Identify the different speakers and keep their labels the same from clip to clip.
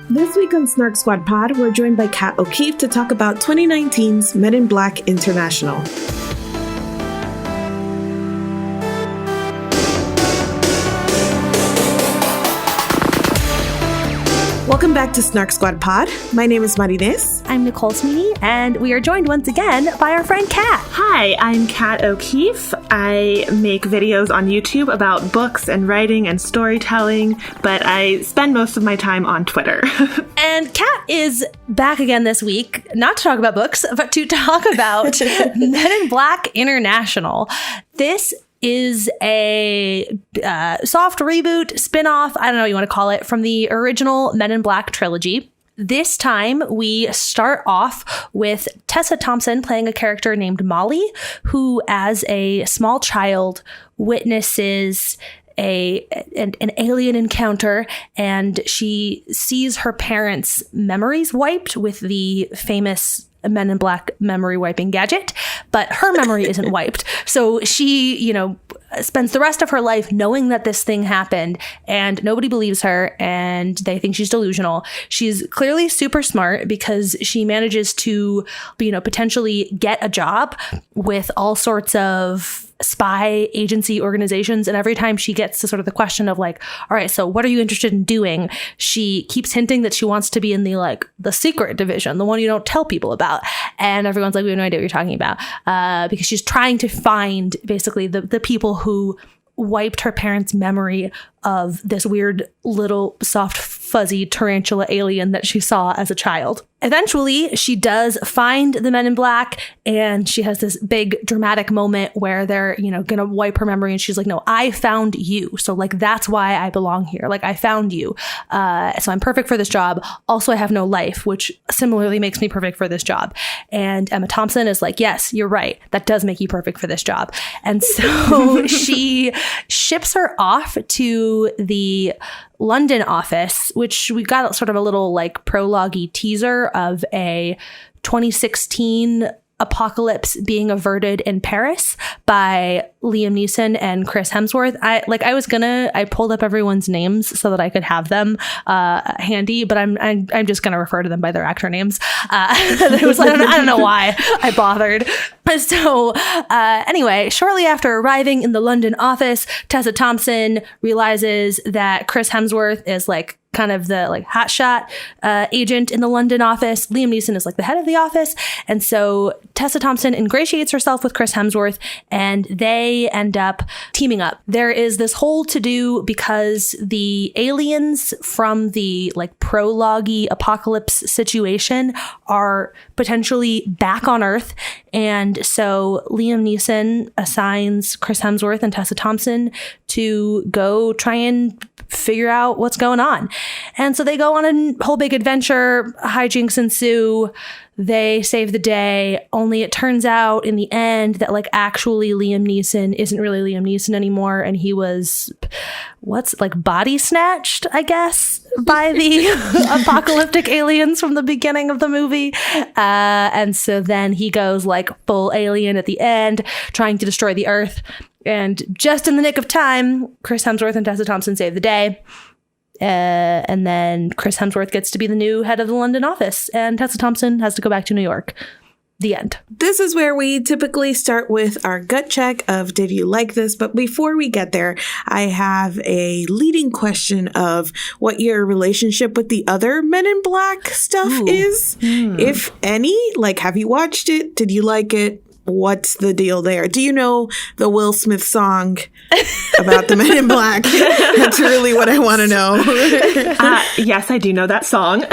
Speaker 1: This week on Snark Squad Pod, we're joined by Kat O'Keefe to talk about 2019's Men in Black International. Welcome back to Snark Squad Pod. My name is Marines.
Speaker 2: I'm Nicole Sweeney, and we are joined once again by our friend Kat.
Speaker 3: Hi, I'm Kat O'Keefe. I make videos on YouTube about books and writing and storytelling, but I spend most of my time on Twitter.
Speaker 2: And Kat is back again this week, not to talk about books, but to talk about Men in Black International. This is a soft reboot, spin-off, I don't know what you want to call it, from the original Men in Black trilogy. This time, we start off with Tessa Thompson playing a character named Molly, who, as a small child, witnesses an alien encounter, and she sees her parents' memories wiped with the famous Men in Black memory wiping gadget, but her memory isn't wiped. So she, spends the rest of her life knowing that this thing happened, and nobody believes her, and they think she's delusional. She's clearly super smart because she manages to, potentially get a job with all sorts of spy agency organizations. And every time she gets to sort of the question of like, all right, so what are you interested in doing? She keeps hinting that she wants to be in the secret division, the one you don't tell people about. And everyone's like, we have no idea what you're talking about. Because she's trying to find basically the people who wiped her parents' memory of this weird little soft fuzzy tarantula alien that she saw as a child. Eventually, she does find the Men in Black, and she has this big dramatic moment where they're, gonna wipe her memory, and she's like, no, I found you. So that's why I belong here. I found you. So I'm perfect for this job. Also, I have no life, which similarly makes me perfect for this job. And Emma Thompson is like, yes, you're right. That does make you perfect for this job. And so she ships her off to the London office, which we got sort of a little prologue-y teaser of a 2016 apocalypse being averted in Paris by Liam Neeson and Chris Hemsworth. I pulled up everyone's names so that I could have them handy, but I'm just gonna refer to them by their actor names. It was I don't know why I bothered. So anyway, shortly after arriving in the London office, Tessa Thompson realizes that Chris Hemsworth is kind of the hotshot agent in the London office. Liam Neeson is the head of the office. And so Tessa Thompson ingratiates herself with Chris Hemsworth, and they end up teaming up. There is this whole to-do because the aliens from the prologue-y apocalypse situation are potentially back on Earth. And so Liam Neeson assigns Chris Hemsworth and Tessa Thompson to go try and figure out what's going on. And so they go on a whole big adventure, hijinks ensue, they save the day, only it turns out in the end that actually Liam Neeson isn't really Liam Neeson anymore, and he was body snatched, I guess, by the apocalyptic aliens from the beginning of the movie. And so then he goes full alien at the end, trying to destroy the Earth. And just in the nick of time, Chris Hemsworth and Tessa Thompson save the day. And then Chris Hemsworth gets to be the new head of the London office, and Tessa Thompson has to go back to New York. The end.
Speaker 1: This is where we typically start with our gut check of did you like this? But before we get there, I have a leading question of what your relationship with the other Men in Black stuff is, if any. Have you watched it? Did you like it? What's the deal there? Do you know the Will Smith song about the Men in Black? That's really what I want to know.
Speaker 3: Yes, I do know that song.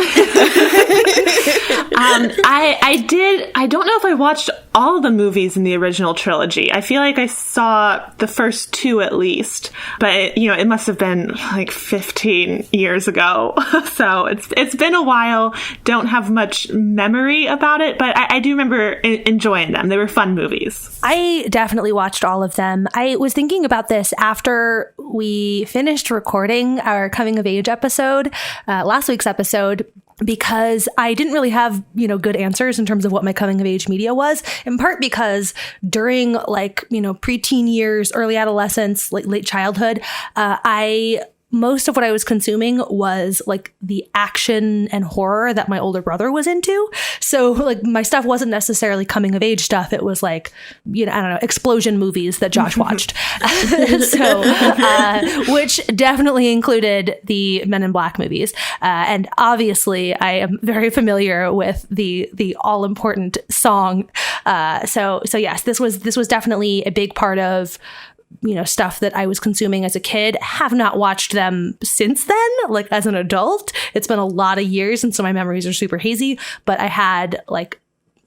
Speaker 3: I did. I don't know if I watched all the movies in the original trilogy. I feel like I saw the first two at least, but it must have been 15 years ago. So it's been a while. Don't have much memory about it, but I do remember enjoying them. They were fun movies.
Speaker 2: I definitely watched all of them. I was thinking about this after we finished recording our coming of age episode, last week's episode, because I didn't really have, good answers in terms of what my coming of age media was, in part because during preteen years, early adolescence, late childhood, I most of what I was consuming was like the action and horror that my older brother was into. So like my stuff wasn't necessarily coming of age stuff. It was like, I don't know, explosion movies that Josh watched. Which definitely included the Men in Black movies. And obviously I am very familiar with the all important song. So yes, this was definitely a big part of stuff that I was consuming as a kid. Have not watched them since then, like as an adult. It's been a lot of years, and so my memories are super hazy, but I had like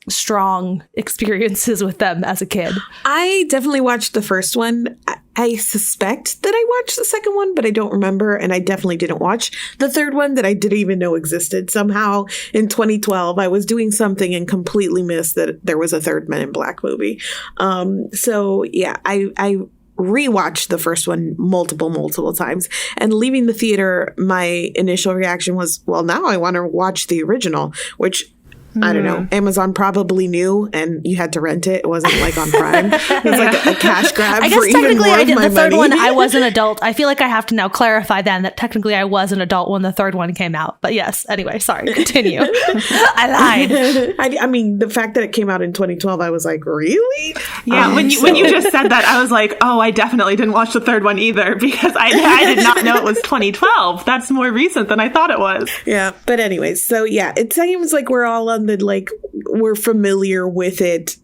Speaker 2: strong experiences with them as a kid.
Speaker 1: I definitely watched the first one. I suspect that I watched the second one, but I don't remember. And I definitely didn't watch the third one that I didn't even know existed. Somehow in 2012, I was doing something and completely missed that there was a third Men in Black movie. So yeah, I rewatched the first one multiple times, and leaving the theater, my initial reaction was, well, now I want to watch the original, which I don't know. Amazon probably knew, and you had to rent it. It wasn't like on Prime. It was like a cash grab.
Speaker 2: I guess
Speaker 1: for even
Speaker 2: technically
Speaker 1: more
Speaker 2: I did
Speaker 1: of my
Speaker 2: the third
Speaker 1: money.
Speaker 2: one. I was an adult. I feel like I have to now clarify then that technically I was an adult when the third one came out. But yes, anyway, sorry. Continue. I lied.
Speaker 1: I mean, the fact that it came out in 2012, I was like, really?
Speaker 3: Yeah, when you just said that, I was like, oh, I definitely didn't watch the third one either, because I did not know it was 2012. That's more recent than I thought it was.
Speaker 1: Yeah, but anyways, so yeah, it seems like we're all on the we're familiar with it.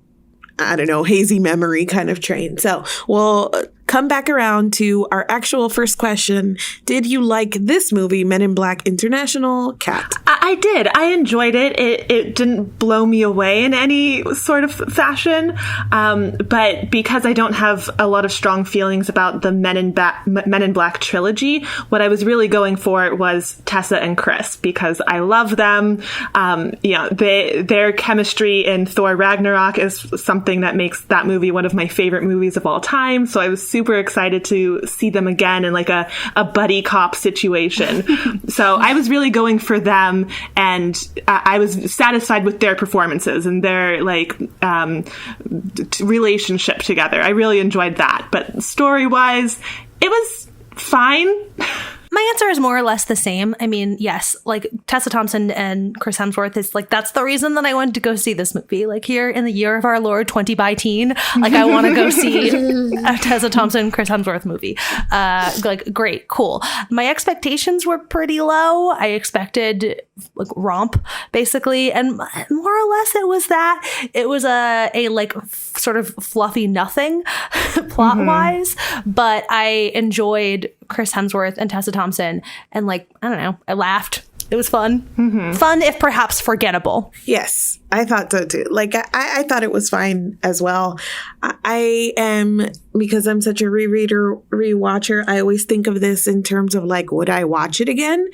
Speaker 1: I don't know, hazy memory kind of train. So we'll come back around to our actual first question. Did you like this movie, Men in Black International, Kat?
Speaker 3: I did. I enjoyed it. It didn't blow me away in any sort of fashion. But because I don't have a lot of strong feelings about the Men in Black trilogy, what I was really going for was Tessa and Chris, because I love them. Their chemistry in Thor Ragnarok is something that makes that movie one of my favorite movies of all time. So I was super excited to see them again in like a buddy cop situation. So I was really going for them, and I was satisfied with their performances and their relationship together. I really enjoyed that. But story-wise, it was fine.
Speaker 2: My answer is more or less the same. I mean, yes, like Tessa Thompson and Chris Hemsworth is like, that's the reason that I wanted to go see this movie. Like here in the year of our Lord 20 by teen, like I want to go see a Tessa Thompson, Chris Hemsworth movie. Great, cool. My expectations were pretty low. I expected like romp basically. And more or less it was that. It was a sort of fluffy nothing plot wise, but I enjoyed Chris Hemsworth and Tessa Thompson, and I don't know, I laughed. It was fun. Fun, if perhaps forgettable.
Speaker 1: Yes, I thought so too. I thought it was fine as well. I am, because I'm such a rewatcher, I always think of this in terms of would I watch it again?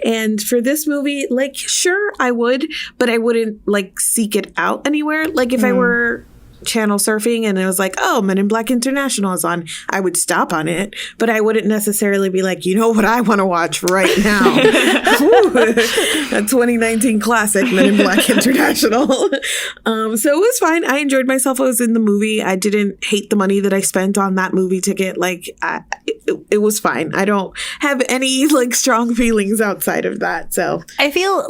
Speaker 1: And for this movie, sure, I would, but I wouldn't seek it out anywhere. If I were channel surfing and it was oh, Men in Black International is on, I would stop on it, but I wouldn't necessarily be you know what I want to watch right now? A 2019 classic, Men in Black International. So it was fine. I enjoyed myself. I was in the movie. I didn't hate the money that I spent on that movie ticket. It was fine. I don't have any strong feelings outside of that. So
Speaker 2: I feel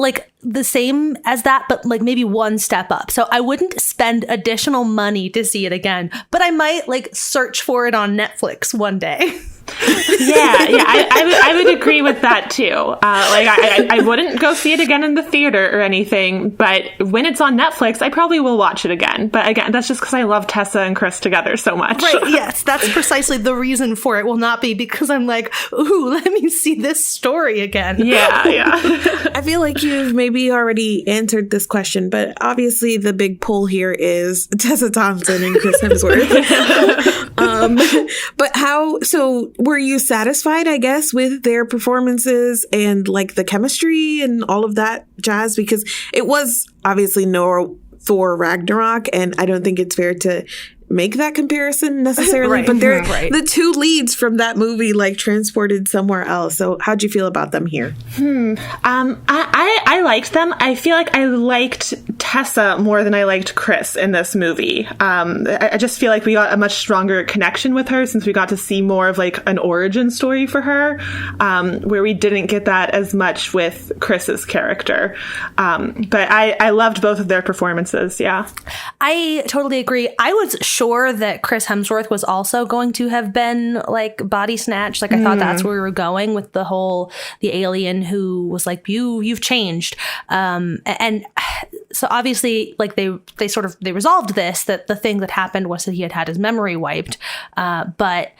Speaker 2: the same as that, but maybe one step up. So I wouldn't spend additional money to see it again, but I might search for it on Netflix one day.
Speaker 3: I would agree with that too. I wouldn't go see it again in the theater or anything, but when it's on Netflix, I probably will watch it again. But again, that's just because I love Tessa and Chris together so much.
Speaker 2: Right, yes, that's precisely the reason for it. Will not be because I'm ooh, let me see this story again.
Speaker 3: Yeah.
Speaker 1: I feel like you've maybe already answered this question, but obviously the big pull here is Tessa Thompson and Chris Hemsworth. But so were you satisfied, I guess, with their performances and the chemistry and all of that jazz? Because it was obviously no Thor Ragnarok, and I don't think it's fair to make that comparison necessarily,
Speaker 2: right,
Speaker 1: but they're
Speaker 2: right.
Speaker 1: The two leads from that movie transported somewhere else. So how'd you feel about them here?
Speaker 3: I liked them. I feel like I liked Tessa more than I liked Chris in this movie. I just feel like we got a much stronger connection with her since we got to see more of like an origin story for her, where we didn't get that as much with Chris's character. But I loved both of their performances. Yeah.
Speaker 2: I totally agree. I was sure that Chris Hemsworth was also going to have been like body snatched. Like I thought that's where we were going with the alien who was like, you've changed. And so obviously like they resolved this, that the thing that happened was that he had his memory wiped. But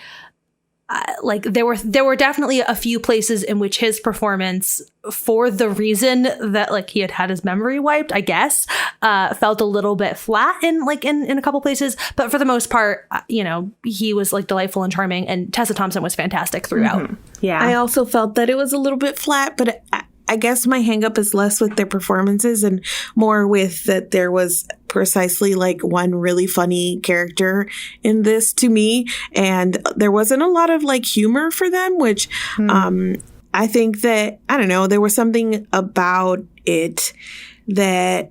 Speaker 2: like there were definitely a few places in which his performance, for the reason that like he had his memory wiped, I guess, felt a little bit flat in a couple places. But for the most part, he was like delightful and charming, and Tessa Thompson was fantastic throughout.
Speaker 3: Yeah.
Speaker 1: I also felt that it was a little bit flat, but I guess my hang up is less with their performances and more with that there was precisely like one really funny character in this to me. And there wasn't a lot of like humor for them, which I think that, I don't know, there was something about it that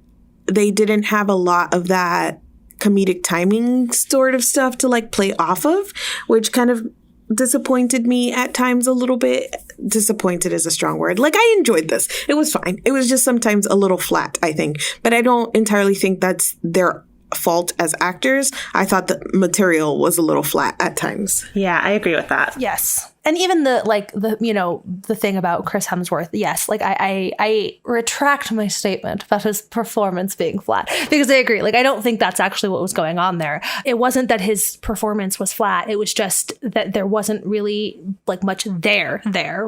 Speaker 1: they didn't have a lot of that comedic timing sort of stuff to like play off of, which kind of disappointed me at times a little bit. Disappointed is a strong word. Like, I enjoyed this. It was fine. It was just sometimes a little flat, I think. But I don't entirely think that's their fault as actors. I thought the material was a little flat at times.
Speaker 3: Yeah, I agree with that.
Speaker 2: Yes. And even the thing about Chris Hemsworth, yes, like I retract my statement about his performance being flat, because I agree. Like, I don't think that's actually what was going on there. It wasn't that his performance was flat. It was just that there wasn't really like much there,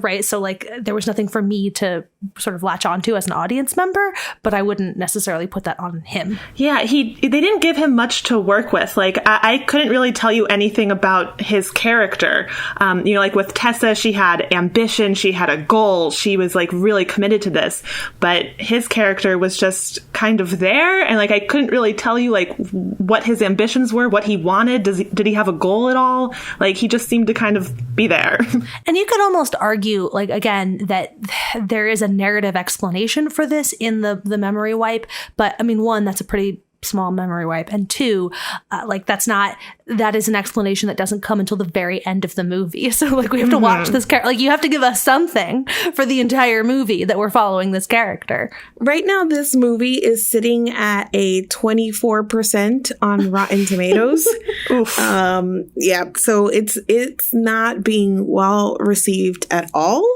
Speaker 2: right? So like there was nothing for me to sort of latch onto as an audience member, but I wouldn't necessarily put that on him.
Speaker 3: Yeah, they didn't give him much to work with. Like I couldn't really tell you anything about his character. Like with Tessa, she had ambition, she had a goal, she was like really committed to this, but his character was just kind of there, and like I couldn't really tell you like what his ambitions were, what he wanted. Did he have a goal at all? Like he just seemed to kind of be there.
Speaker 2: And you could almost argue, like, again, that there is a narrative explanation for this in the memory wipe, but I mean, one, that's a pretty small memory wipe, and two, that is an explanation that doesn't come until the very end of the movie. So like we have to watch this character, like you have to give us something for the entire movie that we're following this character.
Speaker 1: Right now, this movie is sitting at a 24% on Rotten Tomatoes.
Speaker 3: Oof.
Speaker 1: Yeah, so it's not being well received at all,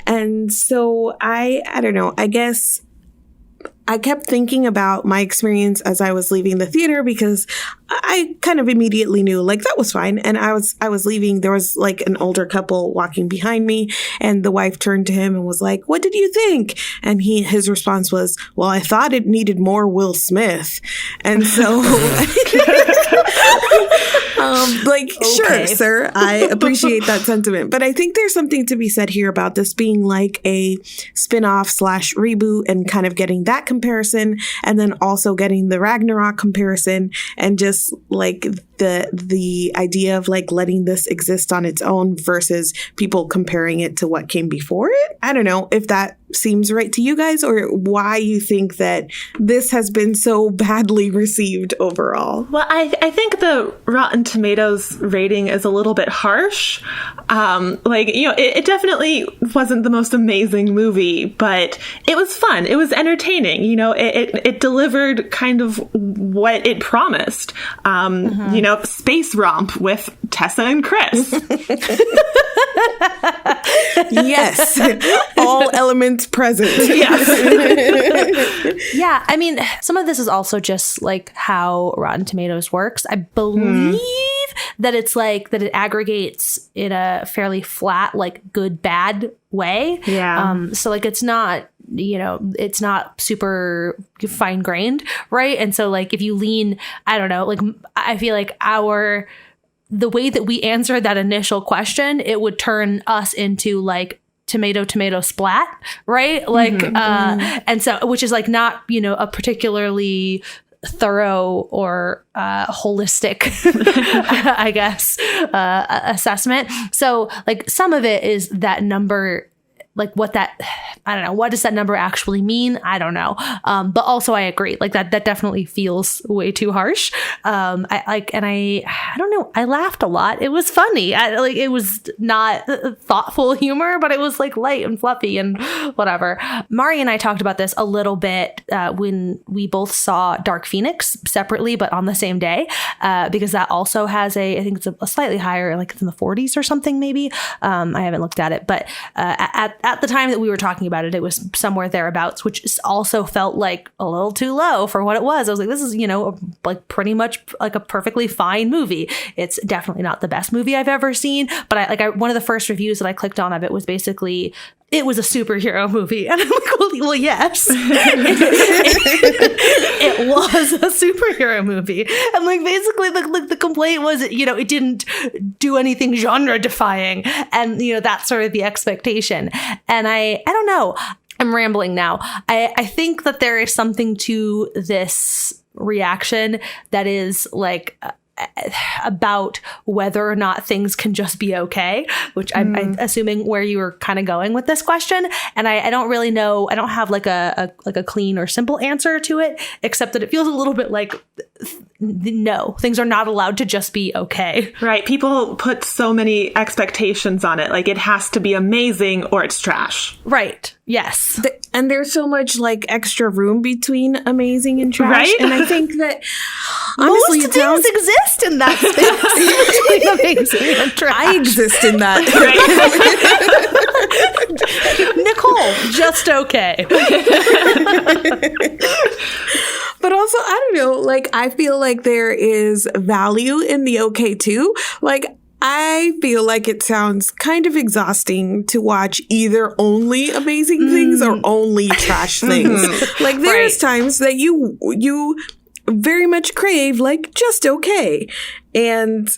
Speaker 1: and so I don't know. I guess I kept thinking about my experience as I was leaving the theater, because I kind of immediately knew like that was fine. And I was leaving. There was like an older couple walking behind me, and the wife turned to him and was like, "What did you think?" And his response was, "Well, I thought it needed more Will Smith." And so Sure, sir, I appreciate that sentiment. But I think there's something to be said here about this being like a spin-off / reboot, and kind of getting that comparison, and then also getting the Ragnarok comparison, and just like the idea of like letting this exist on its own versus people comparing it to what came before it. I don't know if that seems right to you guys, or why you think that this has been so badly received overall.
Speaker 3: Well, I think the Rotten Tomatoes rating is a little bit harsh. It definitely wasn't the most amazing movie, but it was fun. It was entertaining. It delivered kind of what it promised. Space romp with Tessa and Chris.
Speaker 1: Yes. All elements present.
Speaker 3: Yes.
Speaker 2: Yeah. I mean, some of this is also just like how Rotten Tomatoes works. I believe that it's like that it aggregates in a fairly flat, like good, bad way.
Speaker 3: Yeah.
Speaker 2: So like it's not, it's not super fine grained. Right. And so like if you lean, I don't know, like I feel like the way that we answered that initial question, it would turn us into like tomato splat, right? Like, and so, which is like not, a particularly thorough or holistic, I guess, assessment. So like some of it is that number like what that, I don't know, what does that number actually mean? I don't know. But also I agree, like that definitely feels way too harsh. I don't know, I laughed a lot. It was funny. It was not thoughtful humor, but it was like light and fluffy and whatever. Mari and I talked about this a little bit when we both saw Dark Phoenix separately, but on the same day, because that also has I think it's a slightly higher, like it's in the 40s or something maybe. I haven't looked at it, but at the time that we were talking about it, it was somewhere thereabouts, which also felt like a little too low for what it was. I was like, this is, like pretty much like a perfectly fine movie. It's definitely not the best movie I've ever seen, but one of the first reviews that I clicked on of it was basically, it was a superhero movie. And I'm like, well yes, it was a superhero movie. And like, basically the complaint was, it didn't do anything genre defying. And, that's sort of the expectation. And I don't know, I'm rambling now. I think that there is something to this reaction that is like, about whether or not things can just be okay, which I'm assuming where you were kind of going with this question. And I don't really know. I don't have like a clean or simple answer to it, except that it feels a little bit like, no, things are not allowed to just be okay.
Speaker 3: Right. People put so many expectations on it. Like it has to be amazing or it's trash.
Speaker 2: Right. Yes.
Speaker 1: And there's so much like extra room between amazing and trash.
Speaker 3: Right?
Speaker 1: And I think that honestly,
Speaker 2: most things exist in that space between amazing and trash.
Speaker 1: I exist in that.
Speaker 2: Nicole, just okay.
Speaker 1: But also, I don't know, like, I feel like there is value in the okay too. Like, I feel like it sounds kind of exhausting to watch either only amazing things or only trash things. Like, there's times that you very much crave, like, just okay. And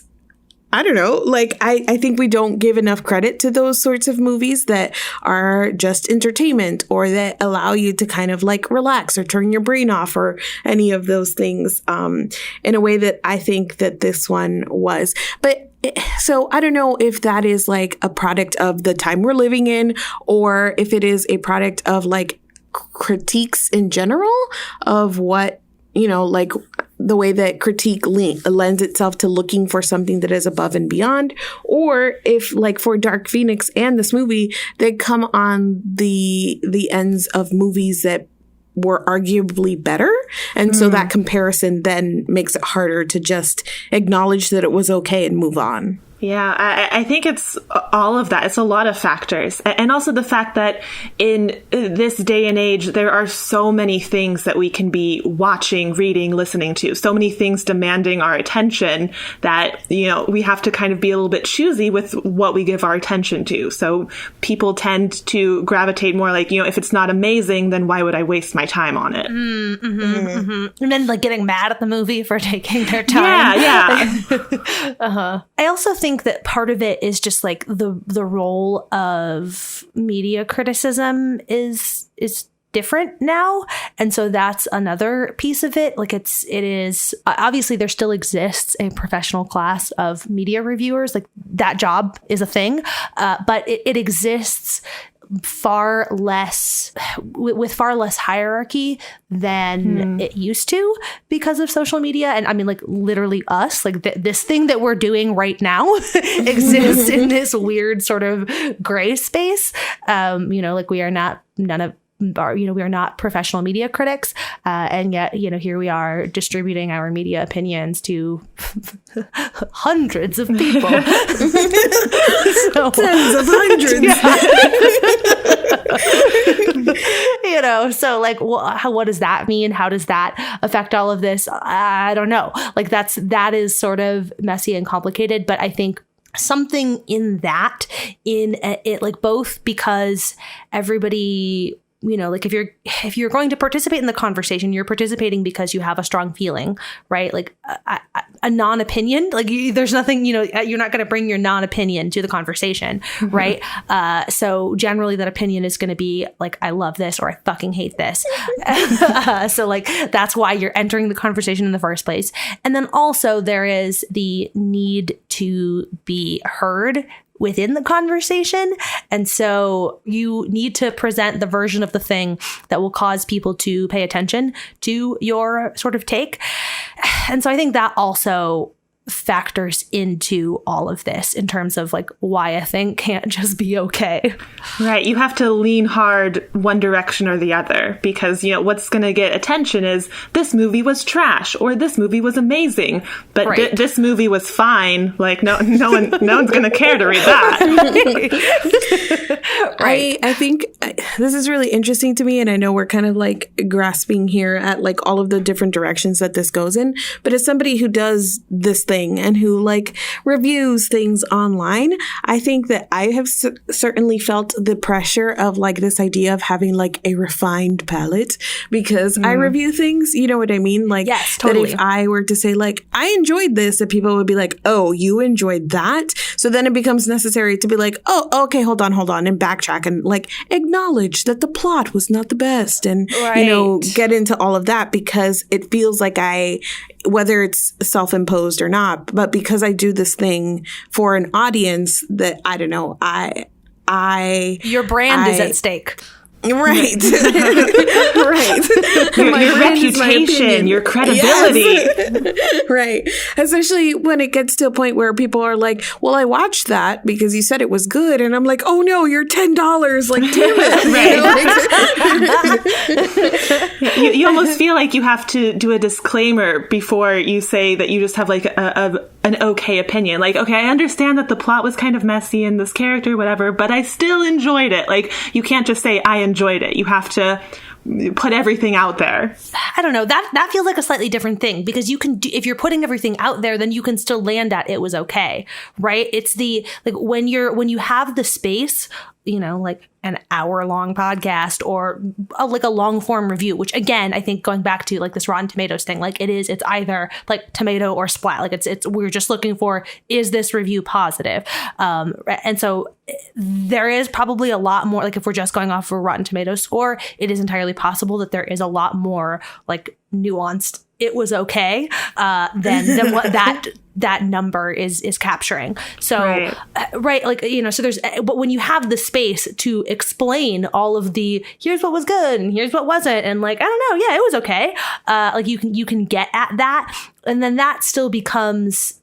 Speaker 1: I don't know, like, I think we don't give enough credit to those sorts of movies that are just entertainment or that allow you to kind of like relax or turn your brain off or any of those things in a way that I think that this one was. But so I don't know if that is like a product of the time we're living in or if it is a product of like critiques in general of what, like the way that critique lends itself to looking for something that is above and beyond, or if like for Dark Phoenix and this movie, they come on the ends of movies that were arguably better. And so that comparison then makes it harder to just acknowledge that it was okay and move on.
Speaker 3: Yeah, I think it's all of that. It's a lot of factors. And also the fact that in this day and age, there are so many things that we can be watching, reading, listening to, so many things demanding our attention that, we have to kind of be a little bit choosy with what we give our attention to. So people tend to gravitate more like, if it's not amazing, then why would I waste my time on it?
Speaker 2: And then like getting mad at the movie for taking their time.
Speaker 3: Yeah.
Speaker 2: I also think that part of it is just like the role of media criticism is different now. And so that's another piece of it. Like it is obviously there still exists a professional class of media reviewers. Like that job is a thing, but it exists with far less hierarchy than it used to because of social media. And I mean, like literally us, like this thing that we're doing right now exists in this weird sort of gray space. Like we are not we are not professional media critics. And yet, here we are distributing our media opinions to hundreds of people.
Speaker 1: Tens of hundreds.
Speaker 2: So like, what does that mean? How does that affect all of this? I don't know. Like that is sort of messy and complicated, but I think something in that, like both because everybody, like if you're going to participate in the conversation, you're participating because you have a strong feeling, right? Like a non-opinion, like there's nothing, you're not going to bring your non-opinion to the conversation, right? So generally that opinion is going to be like, I love this or I fucking hate this. So like, that's why you're entering the conversation in the first place. And then also there is the need to be heard within the conversation. And so you need to present the version of the thing that will cause people to pay attention to your sort of take. And so I think that also factors into all of this in terms of like why a thing can't just be okay.
Speaker 3: Right. You have to lean hard one direction or the other because, you know, what's going to get attention is this movie was trash or this movie was amazing, but
Speaker 2: right.
Speaker 3: This movie was fine. Like no one's going to care to read that.
Speaker 1: Right. I think this is really interesting to me, and I know we're kind of like grasping here at like all of the different directions that this goes in, but as somebody who does this thing and who like reviews things online, I think that I have certainly felt the pressure of like this idea of having like a refined palate because I review things, you know what I mean? Like,
Speaker 2: yes, totally.
Speaker 1: That if I were to say like, I enjoyed this, that people would be like, oh, you enjoyed that? So then it becomes necessary to be like, oh, okay, hold on, and backtrack and like acknowledge that the plot was not the best and, you know, get into all of that because it feels like whether it's self-imposed or not, but because I do this thing for an audience that I don't know,
Speaker 2: your brand is at stake.
Speaker 1: Right. Right.
Speaker 3: Your reputation, your credibility.
Speaker 1: Yes. Right. Especially when it gets to a point where people are like, well, I watched that because you said it was good. And I'm like, oh no, you're $10. Like, damn
Speaker 3: it. You almost feel like you have to do a disclaimer before you say that you just have like an okay opinion. Like, okay, I understand that the plot was kind of messy and this character, whatever, but I still enjoyed it. Like, you can't just say, I enjoyed it. You have to put everything out there.
Speaker 2: I don't know. That feels like a slightly different thing because you can if you're putting everything out there, then you can still land at it was okay, right? It's the like when you have the space, you know, like an hour-long podcast or like a long-form review, which again, I think going back to like this Rotten Tomatoes thing, like it's either like tomato or splat. Like it's we're just looking for, is this review positive? And so there is probably a lot more, like if we're just going off of a Rotten Tomatoes score, it is entirely possible that there is a lot more like nuanced, it was okay, than what that number is capturing. So, right. Like, you know, so but when you have the space to explain all of the, here's what was good and here's what wasn't. And like, I don't know. Yeah, it was okay. Like you can get at that. And then that still becomes,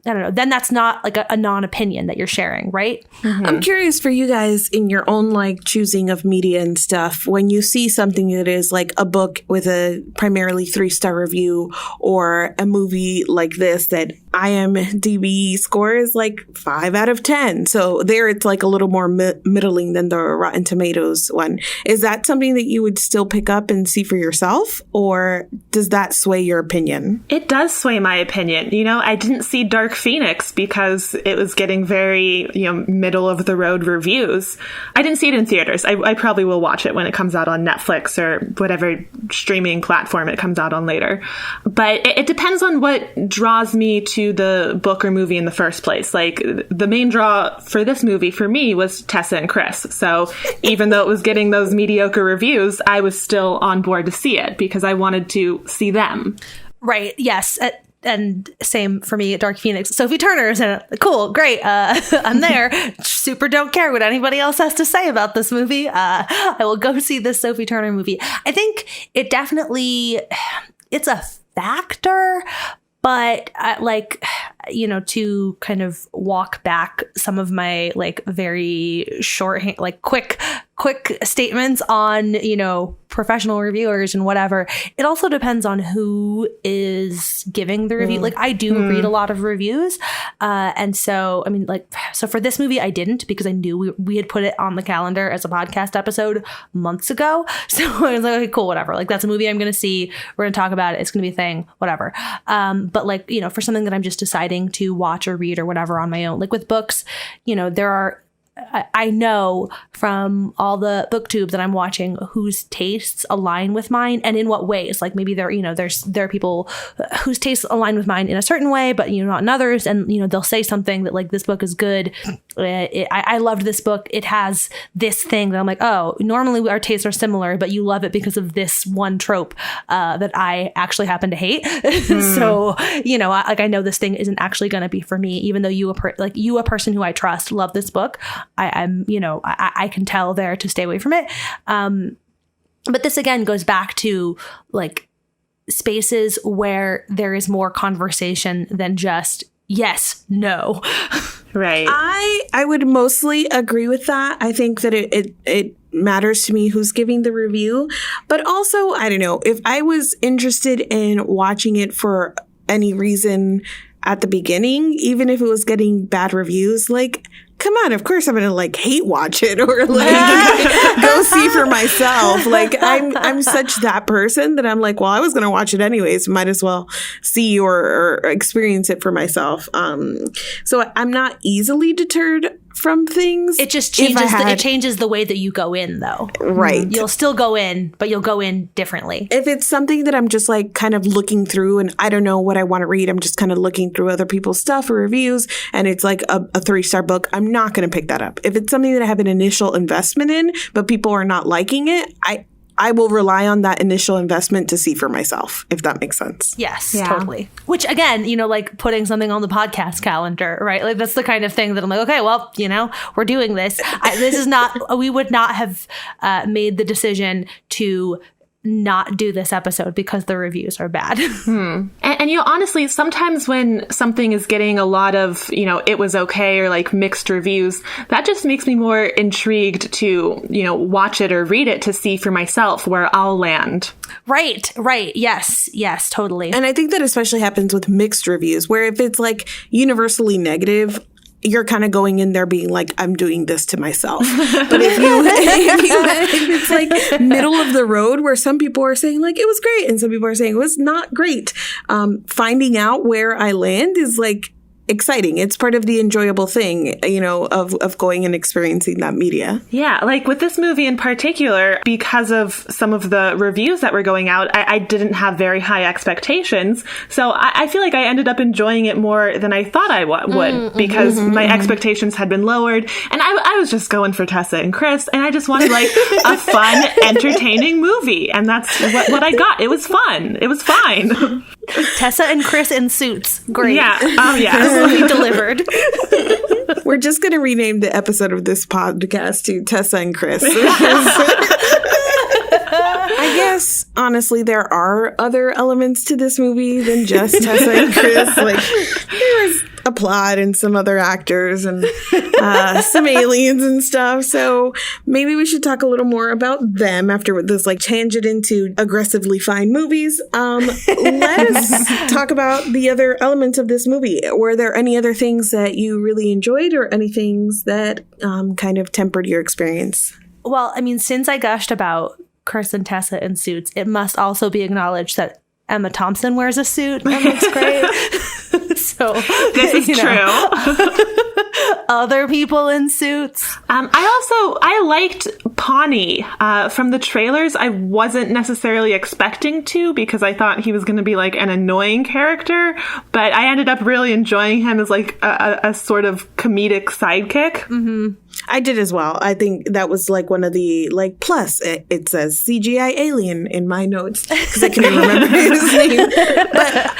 Speaker 2: I don't know, then that's not like a non-opinion that you're sharing, right?
Speaker 1: Mm-hmm. I'm curious for you guys in your own like choosing of media and stuff, when you see something that is like a book with a primarily 3-star review or a movie like this that IMDb score is like 5 out of 10. So there it's like a little more middling than the Rotten Tomatoes one. Is that something that you would still pick up and see for yourself, or does that sway your opinion?
Speaker 3: It does sway my opinion. You know, I didn't see Dark Phoenix because it was getting very, you know, middle of the road reviews. I didn't see it in theaters. I probably will watch it when it comes out on Netflix or whatever streaming platform it comes out on later. But it depends on what draws me to the book or movie in the first place. Like the main draw for this movie for me was Tessa and Chris. So even though it was getting those mediocre reviews, I was still on board to see it because I wanted to see them.
Speaker 2: Right. Yes. And same for me at Dark Phoenix. Sophie Turner's in it. Cool. Great. I'm there. Super don't care what anybody else has to say about this movie. I will go see this Sophie Turner movie. I think it definitely, it's a factor, but like, you know, to kind of walk back some of my like very short, like quick statements on, you know, professional reviewers and whatever. It also depends on who is giving the review. Like I do read a lot of reviews. And so, I mean, like, so for this movie, I didn't because I knew we had put it on the calendar as a podcast episode months ago. So I was like, okay, cool, whatever. Like that's a movie I'm going to see. We're going to talk about it. It's going to be a thing, whatever. But like, you know, for something that I'm just deciding to watch or read or whatever on my own, like with books, you know, there are I know from all the booktubes that I'm watching whose tastes align with mine and in what ways. Like maybe there are people whose tastes align with mine in a certain way, but not in others. And they'll say something that like, this book is good. I loved this book. It has this thing that I'm like, oh, normally our tastes are similar, but you love it because of this one trope that I actually happen to hate. So I know this thing isn't actually going to be for me, even though you, a person who I trust, love this book. I can tell there to stay away from it. But this again goes back to like spaces where there is more conversation than just yes, no.
Speaker 3: Right.
Speaker 1: I would mostly agree with that. I think that it matters to me who's giving the review, but also, I don't know, if I was interested in watching it for any reason at the beginning, even if it was getting bad reviews, like, come on, of course I'm going to like hate watch it or like go see for myself. Like I'm such that person that I'm like, well, I was going to watch it anyways. Might as well see or experience it for myself. So I'm not easily deterred from things.
Speaker 2: It just changes. It changes the way that you go in, though.
Speaker 1: Right.
Speaker 2: You'll still go in, but you'll go in differently.
Speaker 1: If it's something that I'm just like kind of looking through and I don't know what I want to read, I'm just kind of looking through other people's stuff or reviews, and it's like a 3-star book, I'm not going to pick that up. If it's something that I have an initial investment in, but people are not liking it, I will rely on that initial investment to see for myself, if that makes sense.
Speaker 2: Yes, totally. Which again, like putting something on the podcast calendar, right? Like that's the kind of thing that I'm like, okay, well, we're doing this. This is not, we would not have made the decision to not do this episode because the reviews are bad.
Speaker 3: And honestly, sometimes when something is getting a lot of, it was okay or like mixed reviews, that just makes me more intrigued to, watch it or read it to see for myself where I'll land.
Speaker 2: Right. Yes, totally.
Speaker 1: And I think that especially happens with mixed reviews, where if it's like universally negative, you're kind of going in there being like, I'm doing this to myself. But if it's like middle of the road where some people are saying like, it was great, and some people are saying it was not great, finding out where I land is like exciting. It's part of the enjoyable thing, of going and experiencing that media.
Speaker 3: Yeah, like with this movie in particular, because of some of the reviews that were going out, I didn't have very high expectations. So I feel like I ended up enjoying it more than I thought I would because my expectations had been lowered. And I was just going for Tessa and Chris, and I just wanted like a fun, entertaining movie. And that's what I got. It was fun. It was fine.
Speaker 2: Tessa and Chris in suits. Great.
Speaker 3: Yeah. Oh, yeah.
Speaker 2: He delivered.
Speaker 1: We're just going to rename the episode of this podcast to Tessa and Chris. I guess, honestly, there are other elements to this movie than just Tessa and Chris. Like, there's a plot and some other actors and some aliens and stuff. So maybe we should talk a little more about them after this like tangent into aggressively fine movies. Let us talk about the other elements of this movie. Were there any other things that you really enjoyed or any things that kind of tempered your experience?
Speaker 2: Well, I mean, since I gushed about Chris and Tessa in suits, it must also be acknowledged that Emma Thompson wears a suit and looks great. So
Speaker 3: this is true.
Speaker 2: Other people in suits.
Speaker 3: I liked Pawnee from the trailers. I wasn't necessarily expecting to because I thought he was going to be like an annoying character, but I ended up really enjoying him as like a sort of comedic sidekick.
Speaker 2: Mm-hmm.
Speaker 1: I did as well. I think that was like one of the like plus it says CGI alien in my notes because I couldn't remember his name. But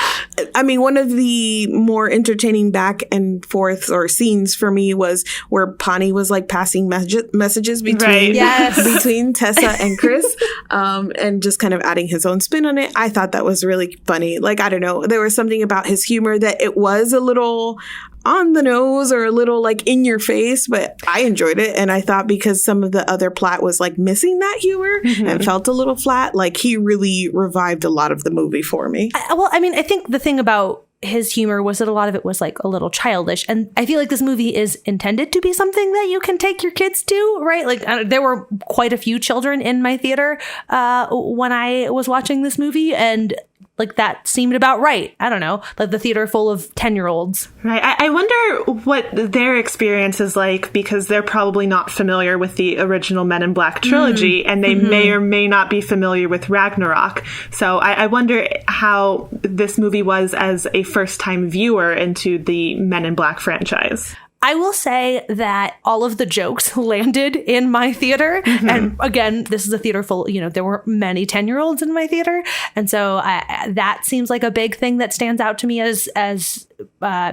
Speaker 1: I mean, one of the more entertaining back and forth or scenes for me was where Pawnee was like passing messages between between Tessa and Chris, and just kind of adding his own spin on it. I thought that was really funny. Like, I don't know, there was something about his humor that it was a little on the nose or a little like in your face, but I enjoyed it. And I thought because some of the other plot was like missing that humor and felt a little flat, like he really revived a lot of the movie for me.
Speaker 2: I think the thing about his humor was that a lot of it was like a little childish. And I feel like this movie is intended to be something that you can take your kids to, right? Like there were quite a few children in my theater when I was watching this movie, and like that seemed about right. I don't know, like the theater full of 10-year-olds.
Speaker 3: Right. I wonder what their experience is like, because they're probably not familiar with the original Men in Black trilogy, and they may or may not be familiar with Ragnarok. So I wonder how this movie was as a first-time viewer into the Men in Black franchise.
Speaker 2: I will say that all of the jokes landed in my theater. And again, this is a theater full, there were many 10-year-olds in my theater. And so that seems like a big thing that stands out to me as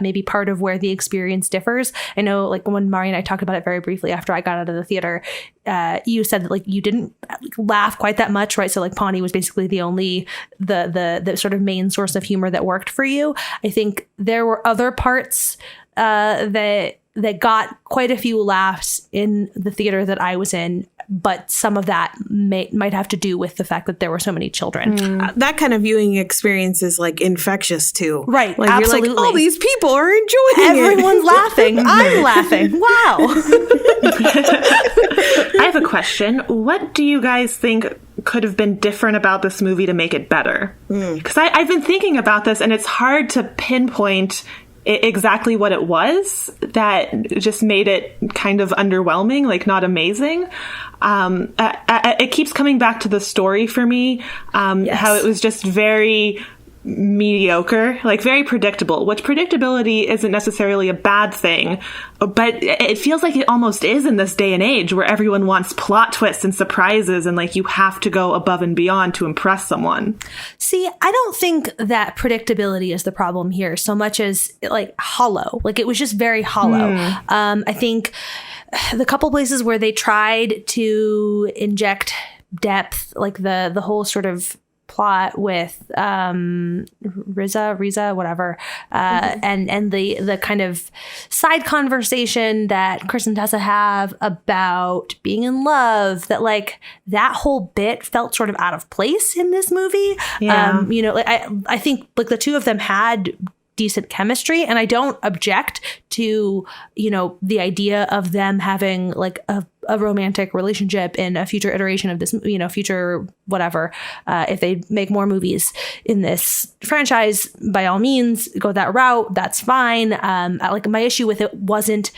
Speaker 2: maybe part of where the experience differs. I know, like, when Mari and I talked about it very briefly after I got out of the theater, you said that, like, you didn't laugh quite that much, right? So, like, Pawnee was basically the sort of main source of humor that worked for you. I think there were other parts that got quite a few laughs in the theater that I was in, but some of that might have to do with the fact that there were so many children.
Speaker 1: That kind of viewing experience is like infectious too.
Speaker 2: Right,
Speaker 1: like,
Speaker 2: absolutely.
Speaker 1: You're like, all these people are enjoying
Speaker 2: Everyone's laughing. I'm laughing. Wow.
Speaker 3: I have a question. What do you guys think could have been different about this movie to make it better? Because I've been thinking about this, and it's hard to pinpoint exactly what it was that just made it kind of underwhelming, like not amazing. It keeps coming back to the story for me, how it was just very mediocre, like very predictable, which predictability isn't necessarily a bad thing, but it feels like it almost is in this day and age where everyone wants plot twists and surprises, and like you have to go above and beyond to impress someone.
Speaker 2: See, I don't think that predictability is the problem here so much as like hollow. Like, it was just very hollow. I think the couple places where they tried to inject depth, like the whole sort of plot with Riza, whatever, and the kind of side conversation that Chris and Tessa have about being in love, that like that whole bit felt sort of out of place in this movie. Like I think like the two of them had decent chemistry, and I don't object to the idea of them having like a romantic relationship in a future iteration of this, future whatever. If they make more movies in this franchise, by all means, go that route. That's fine. Like, my issue with it wasn't,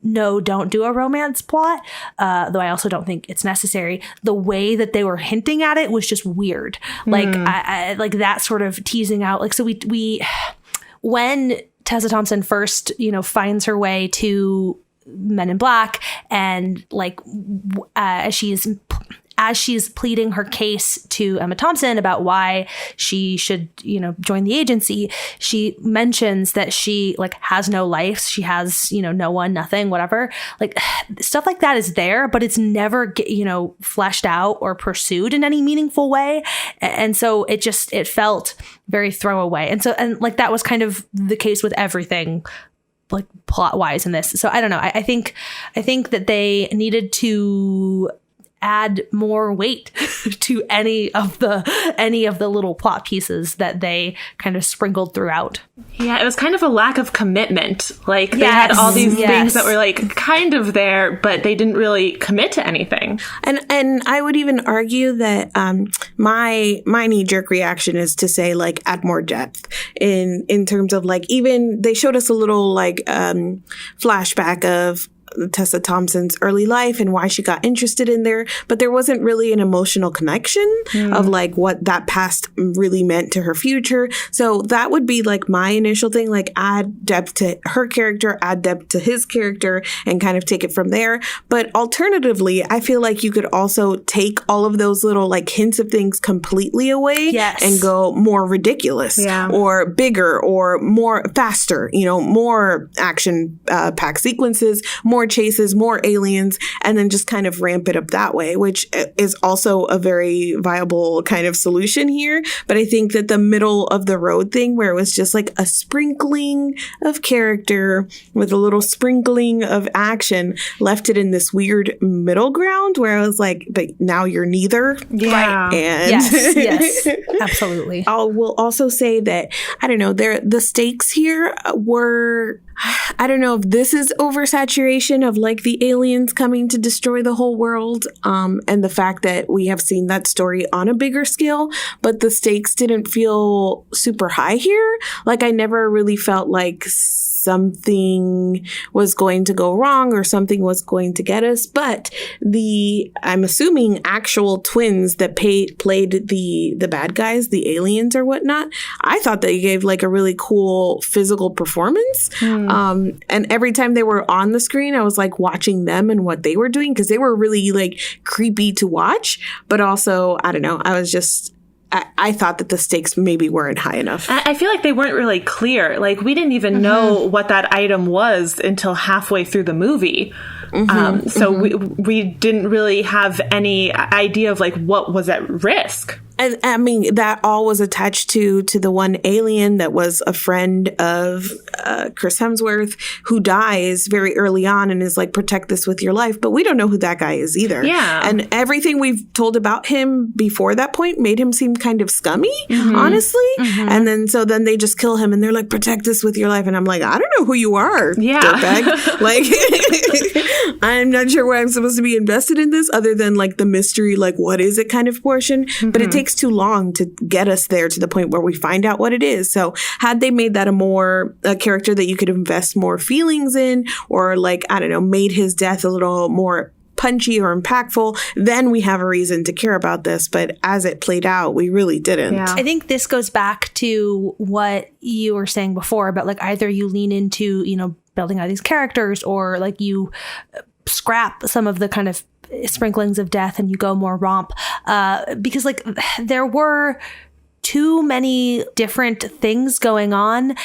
Speaker 2: no, don't do a romance plot. Though I also don't think it's necessary. The way that they were hinting at it was just weird. Like, I like that sort of teasing out. Like, so we when Tessa Thompson first, finds her way to Men in Black, and like as she's pleading her case to Emma Thompson about why she should, join the agency, she mentions that she like has no life. She has, no one, nothing, whatever. Like, stuff like that is there, but it's never, fleshed out or pursued in any meaningful way. And so it felt very throwaway. And like that was kind of the case with everything, like plot wise in this. So I don't know. I think that they needed to add more weight to any of the little plot pieces that they kind of sprinkled throughout.
Speaker 3: Yeah, it was kind of a lack of commitment. Like, they had all these things that were like kind of there, but they didn't really commit to anything.
Speaker 1: And I would even argue that my knee-jerk reaction is to say, like, add more depth in terms of, like, even they showed us a little like flashback of Tessa Thompson's early life and why she got interested in there, but there wasn't really an emotional connection of like what that past really meant to her future. So that would be like my initial thing, like add depth to her character, add depth to his character, and kind of take it from there. But alternatively, I feel like you could also take all of those little like hints of things completely away and go more ridiculous or bigger or more faster, more action packed sequences, more chases, more aliens, and then just kind of ramp it up that way, which is also a very viable kind of solution here. But I think that the middle of the road thing, where it was just like a sprinkling of character with a little sprinkling of action, left it in this weird middle ground where I was like, but now you're neither.
Speaker 3: Yeah.
Speaker 1: And
Speaker 2: yes, absolutely.
Speaker 1: I will also say that, I don't know, the stakes here were, I don't know if this is oversaturation of like the aliens coming to destroy the whole world, and the fact that we have seen that story on a bigger scale, but the stakes didn't feel super high here. Like I never really felt like something was going to go wrong or something was going to get us. But I'm assuming actual twins that played the bad guys, the aliens or whatnot, I thought they gave like a really cool physical performance. And every time they were on the screen, I was like watching them and what they were doing because they were really like creepy to watch. But also, I don't know, I thought that the stakes maybe weren't high enough.
Speaker 3: I feel like they weren't really clear. Like, we didn't even know what that item was until halfway through the movie. So we didn't really have any idea of, like, what was at risk.
Speaker 1: And I mean, that all was attached to the one alien that was a friend of Chris Hemsworth, who dies very early on and is like, protect this with your life. But we don't know who that guy is either.
Speaker 3: Yeah.
Speaker 1: And everything we've told about him before that point made him seem kind of scummy, honestly. And then they just kill him and they're like, protect this with your life. And I'm like, I don't know who you are, dirtbag. Like, I'm not sure why I'm supposed to be invested in this other than like the mystery, like, what is it kind of portion. But it takes too long to get us there to the point where we find out what it is. So had they made that a character that you could invest more feelings in, or like, I don't know, made his death a little more punchy or impactful, then we have a reason to care about this. But as it played out, we really didn't.
Speaker 2: Yeah. I think this goes back to what you were saying before about like either you lean into, building out these characters, or like you scrap some of the kind of sprinklings of death and you go more romp, because like there were too many different things going on,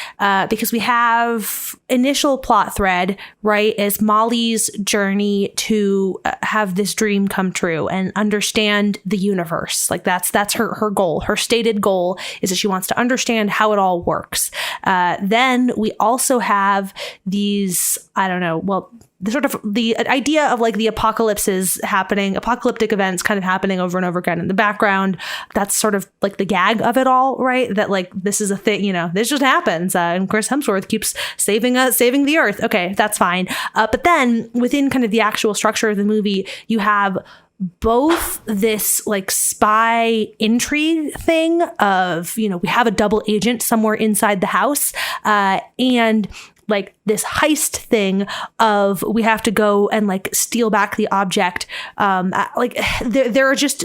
Speaker 2: because we have initial plot thread, right, is Molly's journey to have this dream come true and understand the universe. Like that's her goal. Her stated goal is that she wants to understand how it all works. Then we also have these, I don't know, well, the idea of like the apocalyptic events kind of happening over and over again in the background. That's sort of like the gag of it all, right? That like, this is a thing, this just happens. And Chris Hemsworth keeps saving the earth. Okay, that's fine. But then within kind of the actual structure of the movie, you have both this like spy intrigue thing of, we have a double agent somewhere inside the house, and like this heist thing of we have to go and like steal back the object. Like there are just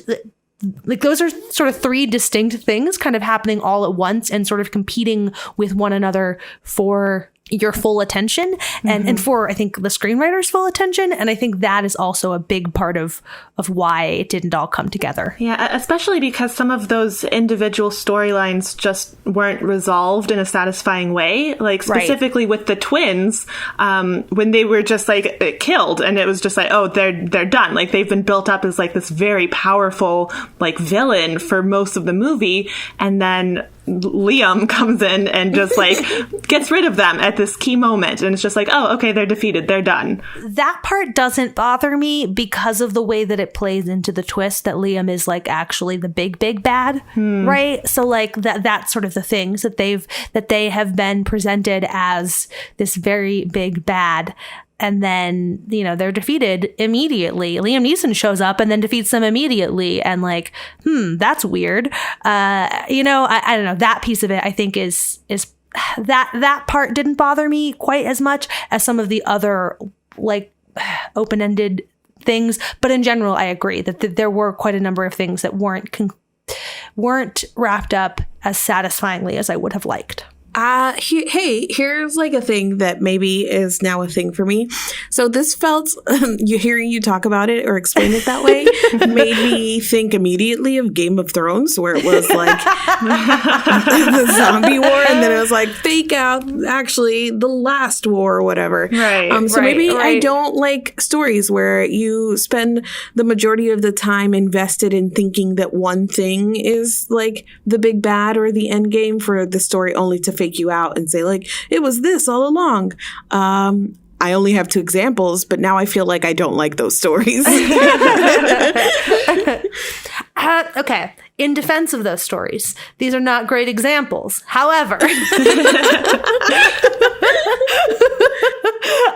Speaker 2: like those are sort of three distinct things kind of happening all at once and sort of competing with one another for your full attention and for, I think, the screenwriter's full attention. And I think that is also a big part of why it didn't all come together.
Speaker 3: Yeah, especially because some of those individual storylines just weren't resolved in a satisfying way. Like specifically with the twins, when they were just like killed and it was just like, oh, they're done. Like they've been built up as like this very powerful like villain for most of the movie. And then Liam comes in and just like gets rid of them at this key moment, and it's just like, oh, okay, they're defeated, they're done.
Speaker 2: That part doesn't bother me because of the way that it plays into the twist that Liam is like actually the big bad, right? So like that's sort of the things that they have been presented as this very big bad. And then, they're defeated immediately. Liam Neeson shows up and then defeats them immediately. And like, that's weird. I don't know. That piece of it, I think, is that part didn't bother me quite as much as some of the other like open-ended things. But in general, I agree that there were quite a number of things that weren't wrapped up as satisfyingly as I would have liked.
Speaker 1: Here's like a thing that maybe is now a thing for me. So this felt, hearing you talk about it or explain it that way made me think immediately of Game of Thrones, where it was like the zombie war, and then it was like fake out, actually the last war or whatever. Right. Maybe I don't like stories where you spend the majority of the time invested in thinking that one thing is like the big bad or the end game for the story, only to fake you out and say like it was this all along. I only have 2 examples, but now I feel like I don't like those stories.
Speaker 2: Okay. in defense of those stories, these are not great examples. However,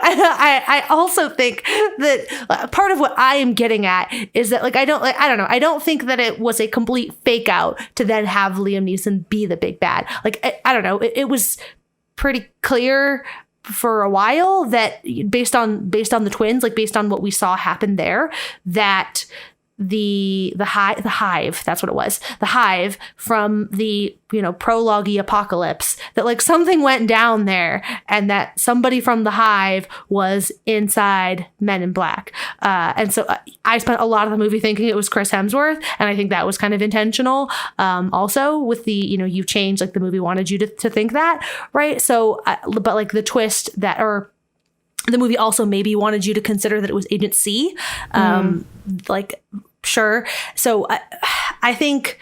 Speaker 2: I also think that part of what I am getting at is that I don't think that it was a complete fake out to then have Liam Neeson be the big bad. I don't know. It was pretty clear for a while that based on the twins, based on what we saw happen there, that the Hive, that's what it was, the Hive from the prologue-y apocalypse, that something went down there and that somebody from the Hive was inside Men in Black, and so I spent a lot of the movie thinking it was Chris Hemsworth, and I think that was kind of intentional, also with the you changed the movie wanted you to think that, right? So but the twist that, or the movie also maybe wanted you to consider that it was Agent C, sure. So I think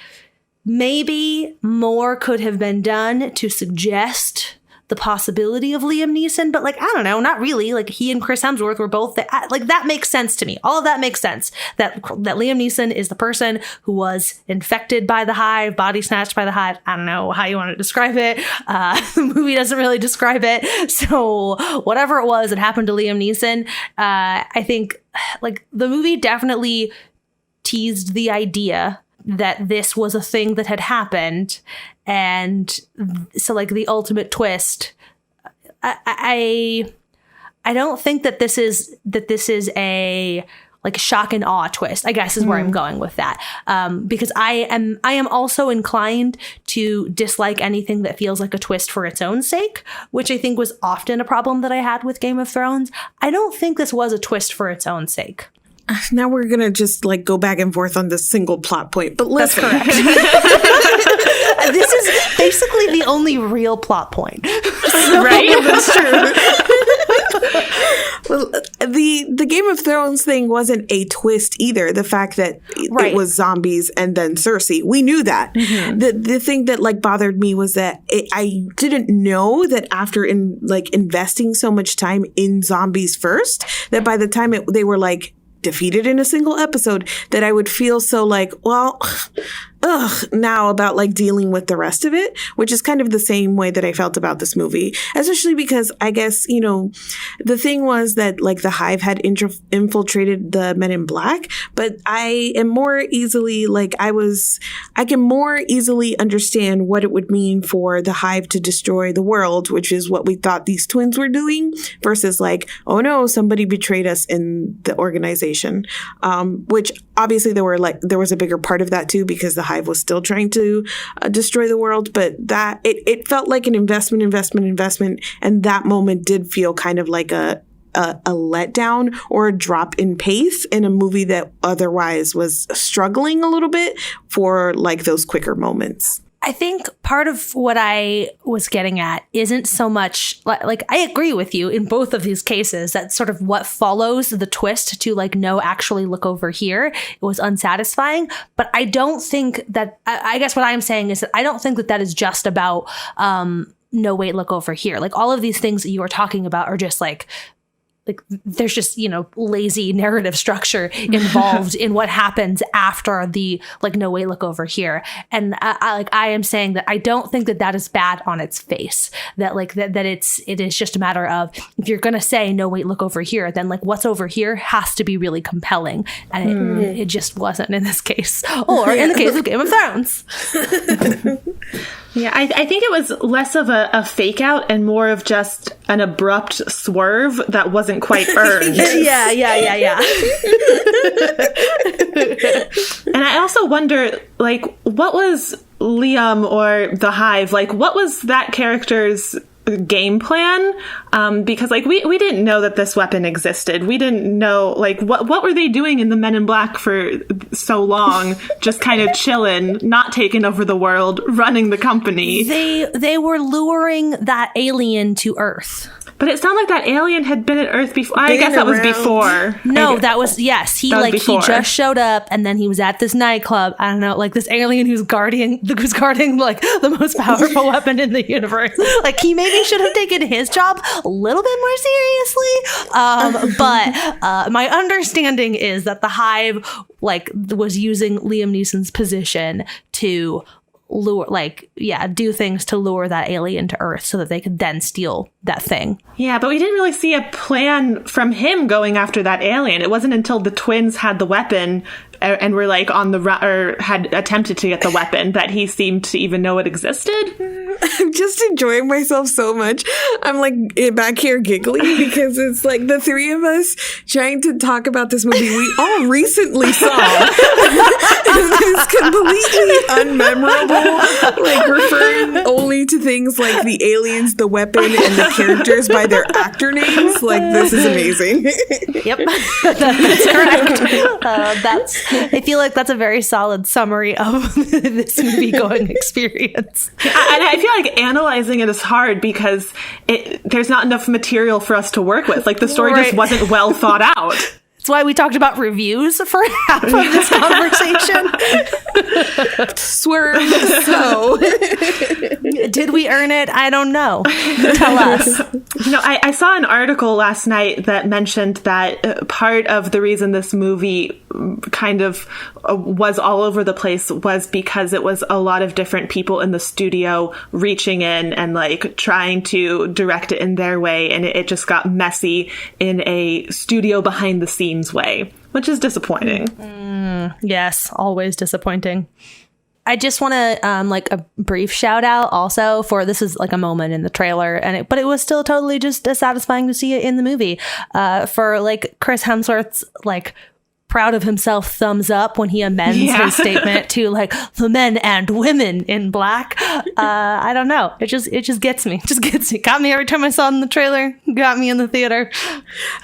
Speaker 2: maybe more could have been done to suggest the possibility of Liam Neeson, but I don't know, not really. He and Chris Hemsworth were both that makes sense to me. All of that makes sense. That Liam Neeson is the person who was infected by the Hive, body snatched by the Hive. I don't know how you want to describe it. The movie doesn't really describe it. So whatever it was that happened to Liam Neeson, I think the movie definitely teased the idea that this was a thing that had happened, and so the ultimate twist, I don't think that this is a shock and awe twist, I guess is where I'm going with that, because I am also inclined to dislike anything that feels like a twist for its own sake, which I think was often a problem that I had with Game of Thrones. I don't think this was a twist for its own sake.
Speaker 1: Now we're going to just go back and forth on this single plot point. But listen.
Speaker 2: That's correct. This is basically the only real plot point.
Speaker 1: Right? That's true. Well, the Game of Thrones thing wasn't a twist either. The fact that it was zombies and then Cersei. We knew that. Mm-hmm. The thing that bothered me was that I didn't know that after investing so much time in zombies first, that by the time they were defeated in a single episode, that I would feel so now about dealing with the rest of it, which is kind of the same way that I felt about this movie, especially because I guess, the thing was that the Hive had infiltrated the Men in Black, but I am more easily I can more easily understand what it would mean for the Hive to destroy the world, which is what we thought these twins were doing, versus oh no, somebody betrayed us in the organization, which obviously there was a bigger part of that too, because the Hive was still trying to destroy the world, but that it felt like an investment, and that moment did feel kind of like a letdown or a drop in pace in a movie that otherwise was struggling a little bit for those quicker moments.
Speaker 2: I think part of what I was getting at isn't so much I agree with you in both of these cases that sort of what follows the twist to no, actually look over here, it was unsatisfying. But I don't think that, I guess what I'm saying is that I don't think that is just about no, wait, look over here. All of these things that you are talking about are just there's just, lazy narrative structure involved in what happens after the, no, wait, look over here. And I am saying that I don't think that is bad on its face, that it is just a matter of, if you're going to say, no, wait, look over here, then what's over here has to be really compelling. And it just wasn't in this case, or in the case of Game of Thrones.
Speaker 3: Yeah, I think it was less of a fake out and more of just an abrupt swerve that wasn't quite earned.
Speaker 2: Yeah.
Speaker 3: And I also wonder, what was Liam or the Hive, what was that character's game plan? Because we didn't know that this weapon existed. We didn't know what were they doing in the Men in Black for so long, just kind of chilling, not taking over the world, running the company.
Speaker 2: They were luring that alien to Earth.
Speaker 3: But it sounded like that alien had been at Earth before. I guess that was before.
Speaker 2: No, that was, yes. He he just showed up and then he was at this nightclub. I don't know, this alien who's guarding the most powerful weapon in the universe. He maybe should have taken his job a little bit more seriously. But my understanding is that the Hive was using Liam Neeson's position to lure, do things to lure that alien to Earth so that they could then steal that thing.
Speaker 3: Yeah, but we didn't really see a plan from him going after that alien. It wasn't until the twins had the weapon and were like on the or had attempted to get the weapon that he seemed to even know it existed.
Speaker 1: I'm just enjoying myself so much. I'm like back here giggling because it's like the three of us trying to talk about this movie we all recently saw. It's completely unmemorable, like referring only to things like the aliens, the weapon, and the characters by their actor names. Like, this is amazing.
Speaker 2: Yep, that's correct. I feel like that's a very solid summary of this movie-going experience.
Speaker 3: And I feel like analyzing it is hard because there's not enough material for us to work with. Like, the story just wasn't well thought out.
Speaker 2: That's why we talked about reviews for half of this conversation.
Speaker 1: Swerve. So,
Speaker 2: did we earn it? I don't know. Tell us.
Speaker 3: I saw an article last night that mentioned that part of the reason this movie kind of was all over the place was because it was a lot of different people in the studio reaching in and like trying to direct it in their way, and it just got messy in a studio behind the scenes way, which is disappointing.
Speaker 2: Yes, always disappointing. I just want to a brief shout out also for, this is like a moment in the trailer, but it was still totally just as satisfying to see it in the movie, for like Chris Hemsworth's like proud of himself thumbs up when he amends his statement to like the men and women in black. I don't know. It just gets me. Got me every time I saw it in the trailer. Got me in the theater.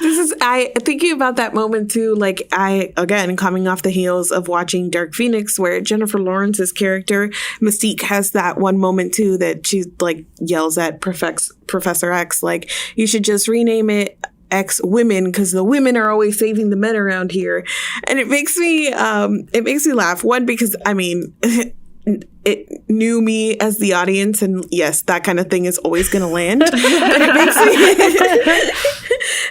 Speaker 1: I thinking about that moment too. Like, again, coming off the heels of watching Dark Phoenix, where Jennifer Lawrence's character Mystique has that one moment too that she like yells at Professor X, like, you should just rename it X women because the women are always saving the men around here. And it makes me laugh. One, because I mean, it knew me as the audience, and yes, that kind of thing is always going to land. But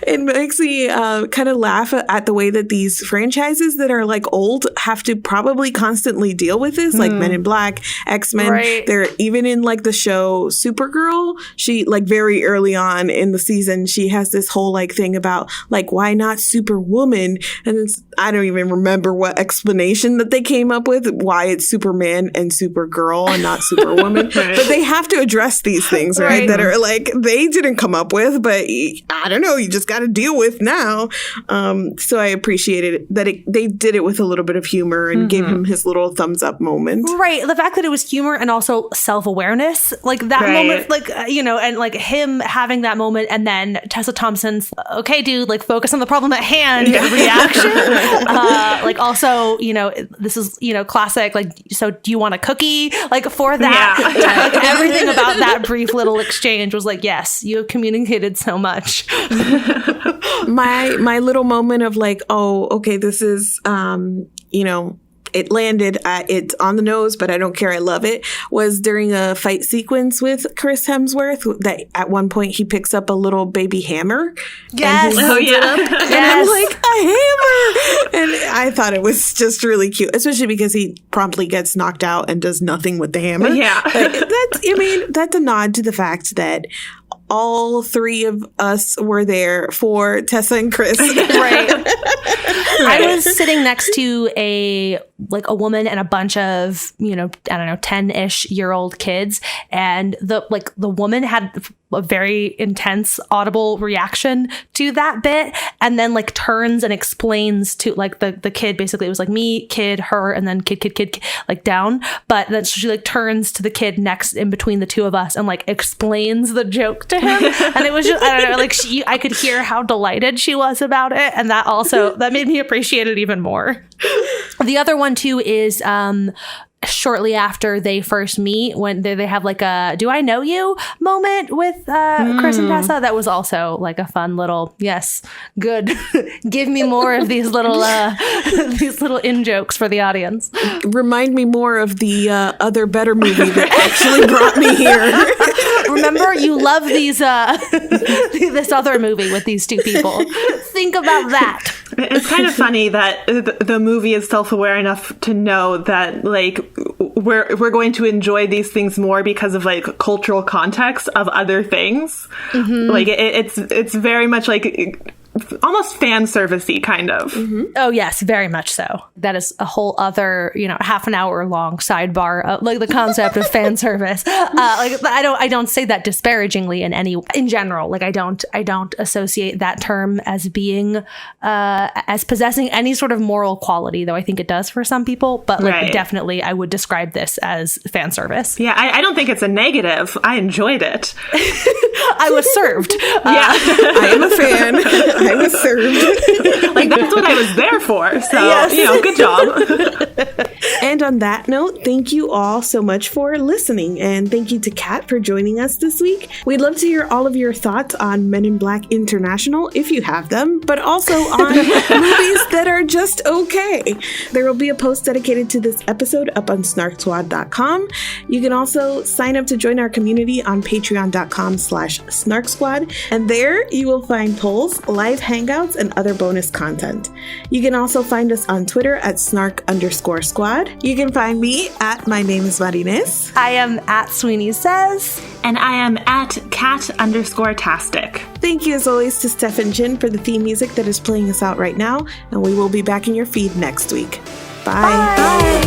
Speaker 1: it makes me kind of laugh at the way that these franchises that are like old have to probably constantly deal with this, like Men in Black, X-Men. Right. They're even in like the show Supergirl. She like very early on in the season, she has this whole like thing about like, why not Superwoman? And I don't even remember what explanation that they came up with, why it's Superman and Supergirl and not Superwoman. Right. But they have to address these things, right? That are like, they didn't come up with, but I don't know, you just got to deal with now. So I appreciated that they did it with a little bit of humor and gave him his little thumbs up moment.
Speaker 2: Right. The fact that it was humor and also self-awareness, like that moment, like, and like him having that moment, and then Tessa Thompson's, okay, dude, like focus on the problem at hand reaction. Like also, this is, classic, like, so do you want a cookie? Like for that, like everything about that brief little exchange was like, yes, you have communicated so much.
Speaker 1: My little moment of like, oh, okay, this is, it landed, it's on the nose, but I don't care, I love it, was during a fight sequence with Chris Hemsworth that at one point he picks up a little baby hammer.
Speaker 2: Yes.
Speaker 1: And it up, and I'm like, a hammer! And I thought it was just really cute, especially because he promptly gets knocked out and does nothing with the hammer. Yeah. That's a nod to the fact that all three of us were there for Tessa and Chris.
Speaker 2: Right. I was sitting next to a woman and a bunch of, 10-ish year old kids. And the woman had a very intense audible reaction to that bit, and then like turns and explains to like the kid, basically it was like me, kid, her, and then kid, like down. But then she like turns to the kid next in between the two of us and like explains the joke to him. And it was just, I don't know, like I could hear how delighted she was about it. And that made me appreciate it even more. The other one too is shortly after they first meet, when they have like a "do I know you" moment with Chris and Tessa. That was also like a fun little, yes, good. Give me more of these little in jokes for the audience.
Speaker 1: Remind me more of the other better movie that actually brought me here.
Speaker 2: Remember, you love these this other movie with these two people. Think about that.
Speaker 3: It's kind of funny that the movie is self-aware enough to know that, like, we're going to enjoy these things more because of, like, cultural context of other things. Mm-hmm. Like, it's very much like almost fan servicey kind of.
Speaker 2: Mm-hmm. Oh yes, very much so. That is a whole other, half an hour long sidebar, like the concept of fan service. Like I don't say that disparagingly in general. Like I don't associate that term as being as possessing any sort of moral quality, though I think it does for some people. But like definitely, I would describe this as fan service.
Speaker 3: Yeah, I don't think it's a negative. I enjoyed it.
Speaker 2: I was served.
Speaker 3: Yeah,
Speaker 1: I am a fan. I was served.
Speaker 3: Like, that's what I was there for. So, good job.
Speaker 1: And on that note, thank you all so much for listening. And thank you to Kat for joining us this week. We'd love to hear all of your thoughts on Men in Black International, if you have them, but also on movies that are just okay. There will be a post dedicated to this episode up on SnarkSquad.com. You can also sign up to join our community on Patreon.com/SnarkSquad. And there you will find polls, live hangouts, and other bonus content. You can also find us on Twitter at @Snark_Squad. You can find me at My Name is Marines.
Speaker 2: I am at Sweeney Says.
Speaker 3: And I am at cat_tastic.
Speaker 1: Thank you as always to Stephen Chin for the theme music that is playing us out right now. And we will be back in your feed next week. Bye.
Speaker 2: Bye.